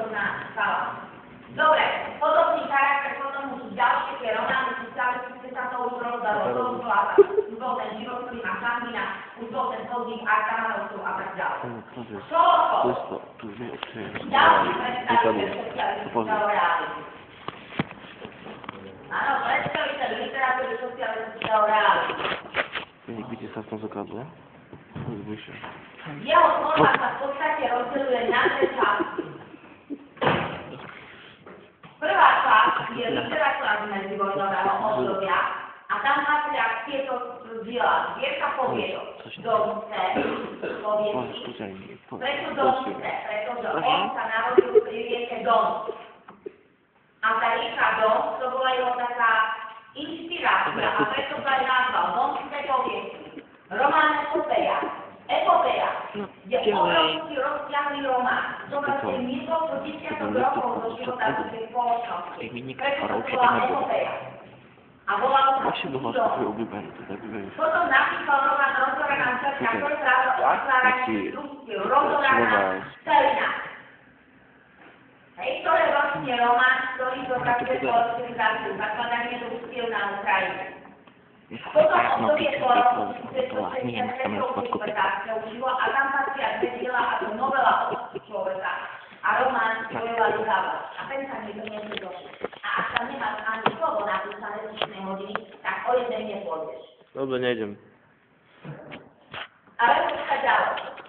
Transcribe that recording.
kultúrna skala. Dobre, podobný charakter, potom už ďalšie tie romány, socialistické sa to už rozdalo, už bol ten život, ktorý má Šambina, už bol ten podnik Arkanovcov a tak ďalej. Šolko, ďalší predstaviteľ socialistického realizmu. Áno, predstaviteľ literatúry socialistického realizmu. Vidíte sa v tom zrkadle? Zvyššie. Jeho tvorba sa v podstate rozdeľuje na dve časti. Prvá časť je literatúra z medzivojnového obdobia a tam patria tieto diela zbierka poviedok, Domce, poviedky. Prečo Domce? Pretože on sa narodil pri rieke Don. A tá rieka Don, to bola jeho taká inšpirácia a preto sa aj nazval Domce poviedky. Román Epopeja je obrovský rozsiahlý román, čo vlastne niekoľko desiatok rokov do života ľudskej spoločnosti. Preto to bola Epopeja. A volalo sa Dom. Potom napísal román Rozhoraná cerka, ktorý práve otváranie družstiev, Rozhoraná celina. Hej, to je vlastne román, ktorý dokazuje kolektivizáciu, zakladanie družstiev na Ukrajine. Potom obdobie po 1963 užilo a tam patria dve diela ako novela o človeka a román Bojová ľudava. A ten sa niekto nedošli. A ak tam nemáš ani slovo napísané z hodiny, tak o jeden nepôjdeš. Dobre, nejdem. Ale poď sa ďalej.